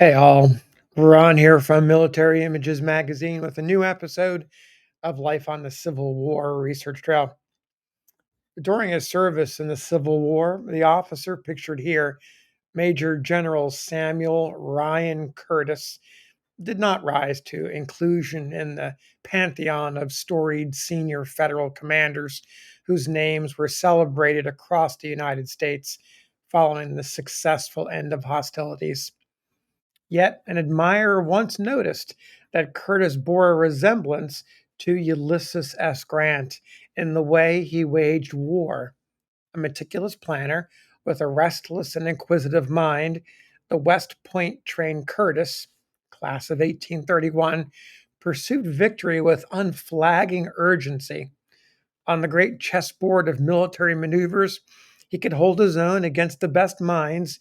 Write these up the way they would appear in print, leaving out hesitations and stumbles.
Hey all, Ron here from Military Images Magazine with a new episode of Life on the Civil War Research Trail. During his service in the Civil War, the officer pictured here, Major General Samuel Ryan Curtis, did not rise to inclusion in the pantheon of storied senior federal commanders whose names were celebrated across the United States following the successful end of hostilities. Yet an admirer once noticed that Curtis bore a resemblance to Ulysses S. Grant in the way he waged war. A meticulous planner with a restless and inquisitive mind, the West Point trained Curtis, class of 1831, pursued victory with unflagging urgency. On the great chessboard of military maneuvers, he could hold his own against the best minds.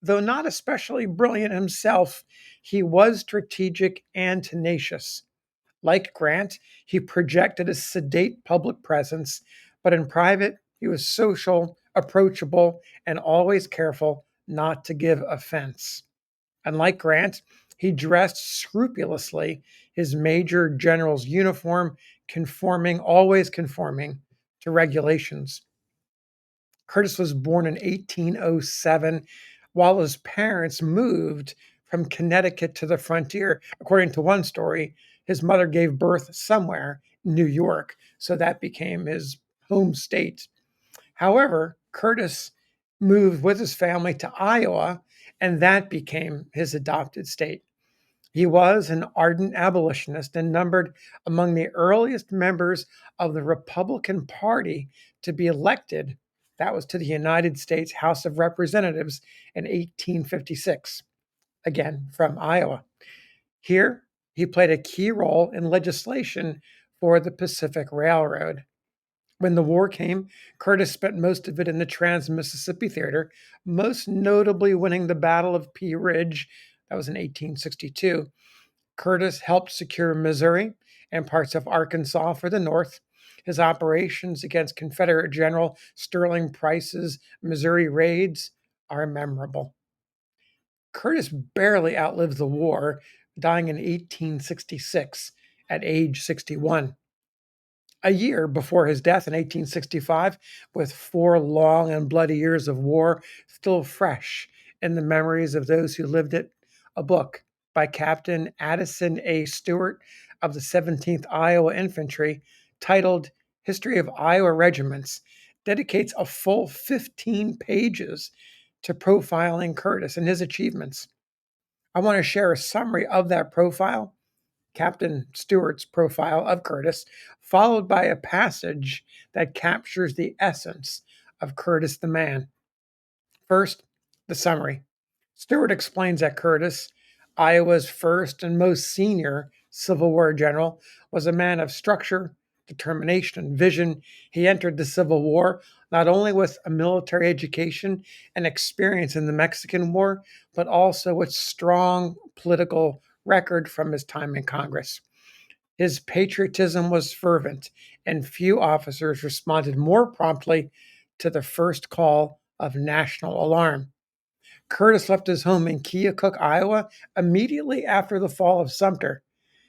Though not especially brilliant himself, he was strategic and tenacious. Like Grant, he projected a sedate public presence, but in private, he was social, approachable, and always careful not to give offense. Unlike Grant, he dressed scrupulously, his major general's uniform always conforming to regulations. Curtis was born in 1807 while his parents moved from Connecticut to the frontier. According to one story, his mother gave birth somewhere in New York, so that became his home state. However, Curtis moved with his family to Iowa, and that became his adopted state. He was an ardent abolitionist and numbered among the earliest members of the Republican Party to be elected. That was to the United States House of Representatives in 1856, again from Iowa. Here, he played a key role in legislation for the Pacific Railroad. When the war came, Curtis spent most of it in the Trans Mississippi Theater, most notably winning the Battle of Pea Ridge. That was in 1862. Curtis helped secure Missouri and parts of Arkansas for the North. His operations against Confederate General Sterling Price's Missouri raids are memorable. Curtis barely outlived the war, dying in 1866 at age 61. A year before his death in 1865, with 4 long and bloody years of war still fresh in the memories of those who lived it, a book by Captain Addison A. Stewart of the 17th Iowa Infantry titled History of Iowa Regiments dedicates a full 15 pages to profiling Curtis and his achievements. I want to share a summary of that profile, Captain Stewart's profile of Curtis, followed by a passage that captures the essence of Curtis the man. First, the summary. Stewart explains that Curtis, Iowa's first and most senior Civil War general, was a man of structure, determination, and vision. He entered the Civil War not only with a military education and experience in the Mexican War, but also with strong political record from his time in Congress. His patriotism was fervent, and few officers responded more promptly to the first call of national alarm. Curtis left his home in Keokuk, Iowa, immediately after the fall of Sumter.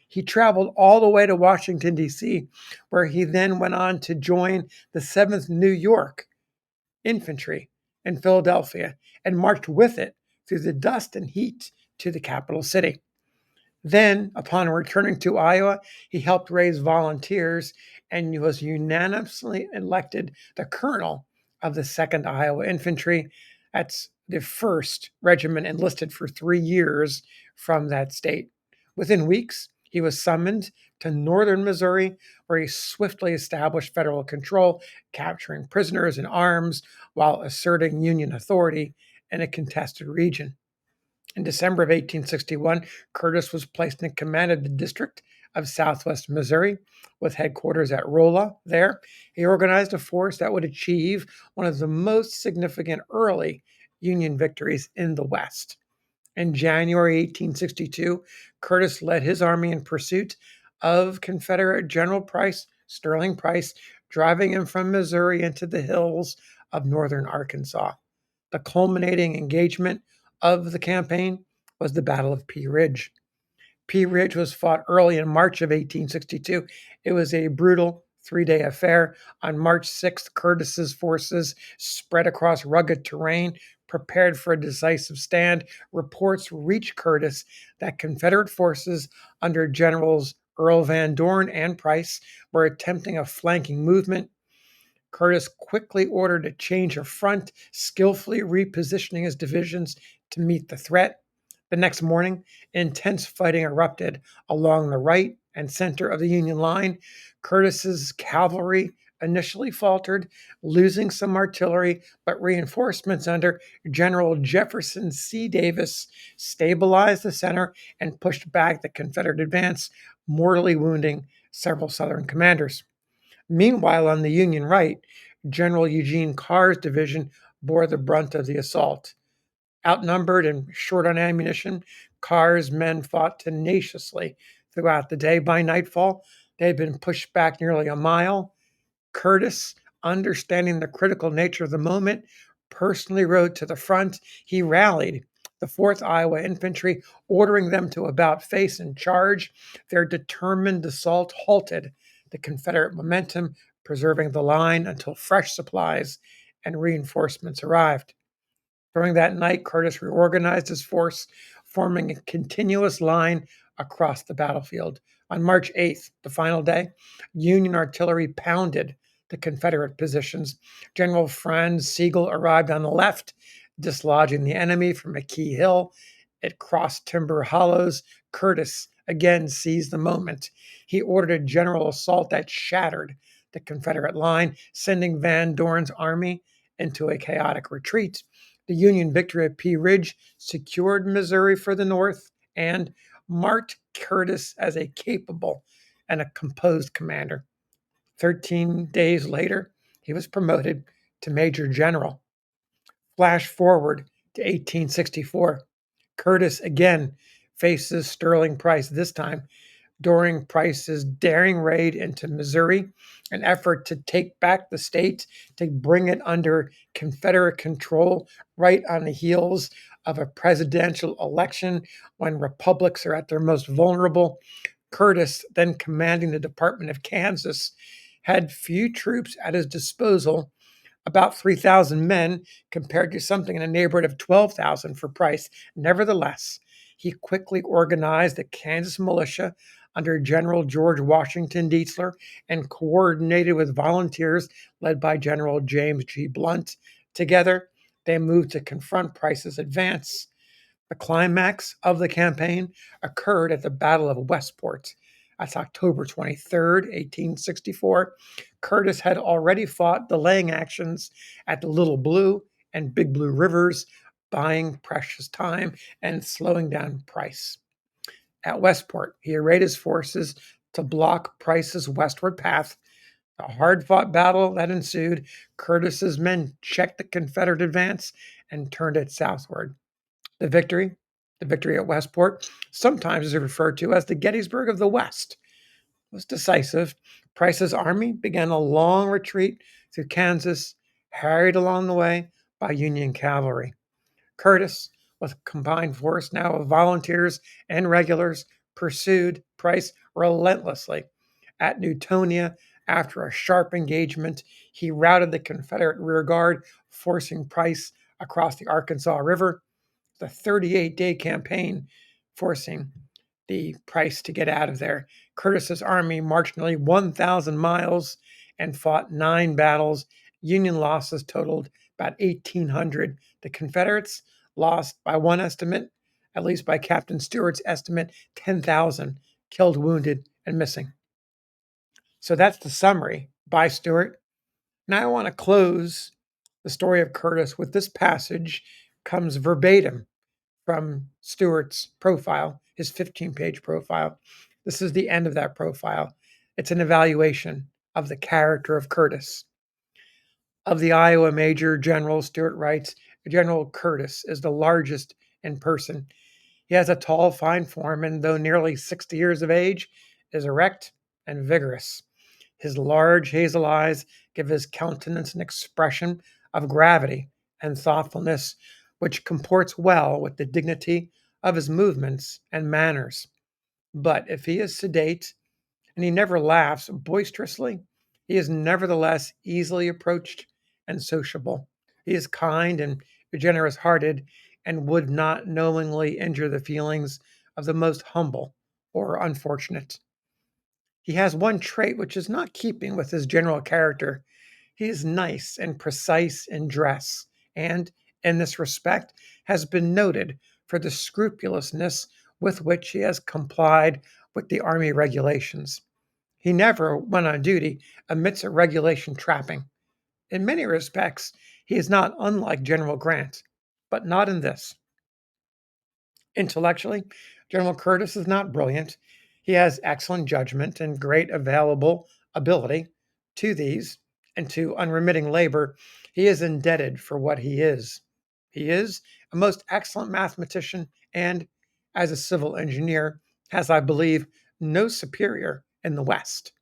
He traveled all the way to Washington, D.C., where he then went on to join the 7th New York Infantry in Philadelphia and marched with it through the dust and heat to the capital city. Then, upon returning to Iowa, he helped raise volunteers and was unanimously elected the colonel of the 2nd Iowa Infantry. That's the first regiment enlisted for 3 years from that state. Within weeks, he was summoned to northern Missouri, where he swiftly established federal control, capturing prisoners and arms while asserting Union authority in a contested region. In December of 1861, Curtis was placed in command of the District of Southwest Missouri with headquarters at Rolla. There, he organized a force that would achieve one of the most significant early Union victories in the West. In January 1862, Curtis led his army in pursuit of Confederate General Sterling Price, driving him from Missouri into the hills of northern Arkansas. The culminating engagement of the campaign was the Battle of Pea Ridge. Pea Ridge was fought early in March of 1862. It was a brutal 3-day affair. On March 6th, Curtis's forces spread across rugged terrain, prepared for a decisive stand. Reports reached Curtis that Confederate forces under Generals Earl Van Dorn and Price were attempting a flanking movement. Curtis quickly ordered a change of front, skillfully repositioning his divisions to meet the threat. The next morning, intense fighting erupted along the right and center of the Union line. Curtis's cavalry initially faltered, losing some artillery, but reinforcements under General Jefferson C. Davis stabilized the center and pushed back the Confederate advance, mortally wounding several Southern commanders. Meanwhile, on the Union right, General Eugene Carr's division bore the brunt of the assault. Outnumbered and short on ammunition, Carr's men fought tenaciously throughout the day. By nightfall, they had been pushed back nearly a mile. Curtis, understanding the critical nature of the moment, personally rode to the front. He rallied the 4th Iowa Infantry, ordering them to about face and charge. Their determined assault halted the Confederate momentum, preserving the line until fresh supplies and reinforcements arrived. During that night, Curtis reorganized his force, forming a continuous line across the battlefield. On March 8th, the final day, Union artillery pounded the Confederate positions. General Franz Sigel arrived on the left, dislodging the enemy from a key hill. It crossed timber hollows. Curtis again seized the moment. He ordered a general assault that shattered the Confederate line, sending Van Dorn's army into a chaotic retreat. The Union victory at Pea Ridge secured Missouri for the North and marked Curtis as a capable and a composed commander. 13 days later, he was promoted to Major General. Flash forward to 1864. Curtis again faces Sterling Price, this time during Price's daring raid into Missouri, an effort to take back the state, to bring it under Confederate control right on the heels of a presidential election when republics are at their most vulnerable. Curtis, then commanding the Department of Kansas, had few troops at his disposal, about 3,000 men compared to something in the neighborhood of 12,000 for Price. Nevertheless, he quickly organized the Kansas militia under General George Washington Dietzler and coordinated with volunteers led by General James G. Blunt. Together, they moved to confront Price's advance. The climax of the campaign occurred at the Battle of Westport. That's October 23rd, 1864. Curtis had already fought delaying actions at the Little Blue and Big Blue Rivers, buying precious time and slowing down Price. At Westport, he arrayed his forces to block Price's westward path. A hard fought battle that ensued. Curtis's men checked the Confederate advance and turned it southward. The victory, the victory at Westport, sometimes is referred to as the Gettysburg of the West, was decisive. Price's army began a long retreat through Kansas, harried along the way by Union cavalry. Curtis, with a combined force now of volunteers and regulars, pursued Price relentlessly. At Newtonia, after a sharp engagement, he routed the Confederate rear guard, forcing Price across the Arkansas River. The 38-day campaign, forcing the Price to get out of there. Curtis's army marched nearly 1,000 miles and fought 9 battles. Union losses totaled about 1,800. The Confederates lost, by one estimate, at least by Captain Stewart's estimate, 10,000 killed, wounded, and missing. So that's the summary by Stewart. Now I want to close the story of Curtis with this passage, comes verbatim from Stewart's profile, his 15-page profile. This is the end of that profile. It's an evaluation of the character of Curtis. Of the Iowa Major Generals, Stewart writes, General Curtis is the largest in person. He has a tall, fine form, and though nearly 60 years of age, is erect and vigorous. His large hazel eyes give his countenance an expression of gravity and thoughtfulness, which comports well with the dignity of his movements and manners. But if he is sedate and he never laughs boisterously, he is nevertheless easily approached and sociable. He is kind and generous hearted and would not knowingly injure the feelings of the most humble or unfortunate. He has one trait which is not keeping with his general character. He is nice and precise in dress, and, in this respect, has been noted for the scrupulousness with which he has complied with the army regulations. He never, when on duty, omits a regulation trapping. In many respects, he is not unlike General Grant, but not in this. Intellectually, General Curtis is not brilliant. He has excellent judgment and great available ability. To these, and to unremitting labor, he is indebted for what he is. He is a most excellent mathematician and, as a civil engineer, has, I believe, no superior in the West.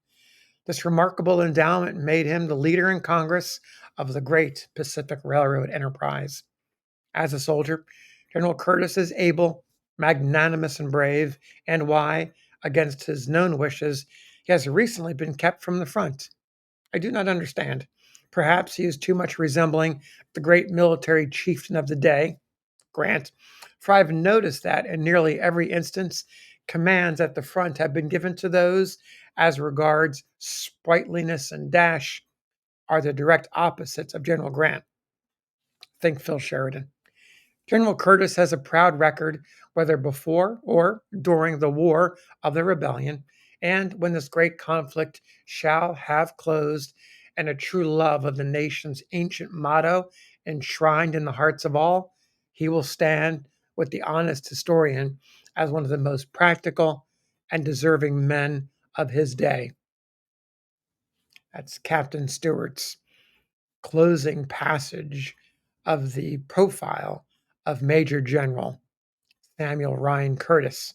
This remarkable endowment made him the leader in Congress of the great Pacific Railroad enterprise. As a soldier, General Curtis is able, magnanimous, and brave, and why, against his known wishes, he has recently been kept from the front. I do not understand. Perhaps he is too much resembling the great military chieftain of the day, Grant, for I've noticed that in nearly every instance, commands at the front have been given to those, as regards sprightliness and dash, are the direct opposites of General Grant. Think Phil Sheridan. General Curtis has a proud record, whether before or during the War of the Rebellion, and when this great conflict shall have closed, and a true love of the nation's ancient motto enshrined in the hearts of all, he will stand with the honest historian as one of the most practical and deserving men of his day. That's Captain Stewart's closing passage of the profile of Major General Samuel Ryan Curtis.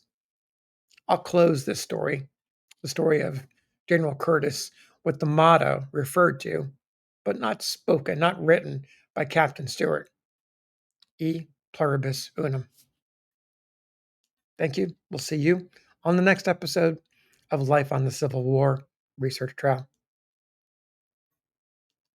I'll close this story, the story of General Curtis, with the motto referred to, but not spoken, not written by Captain Stewart: E Pluribus Unum. Thank you. We'll see you on the next episode of Life on the Civil War Research Trail.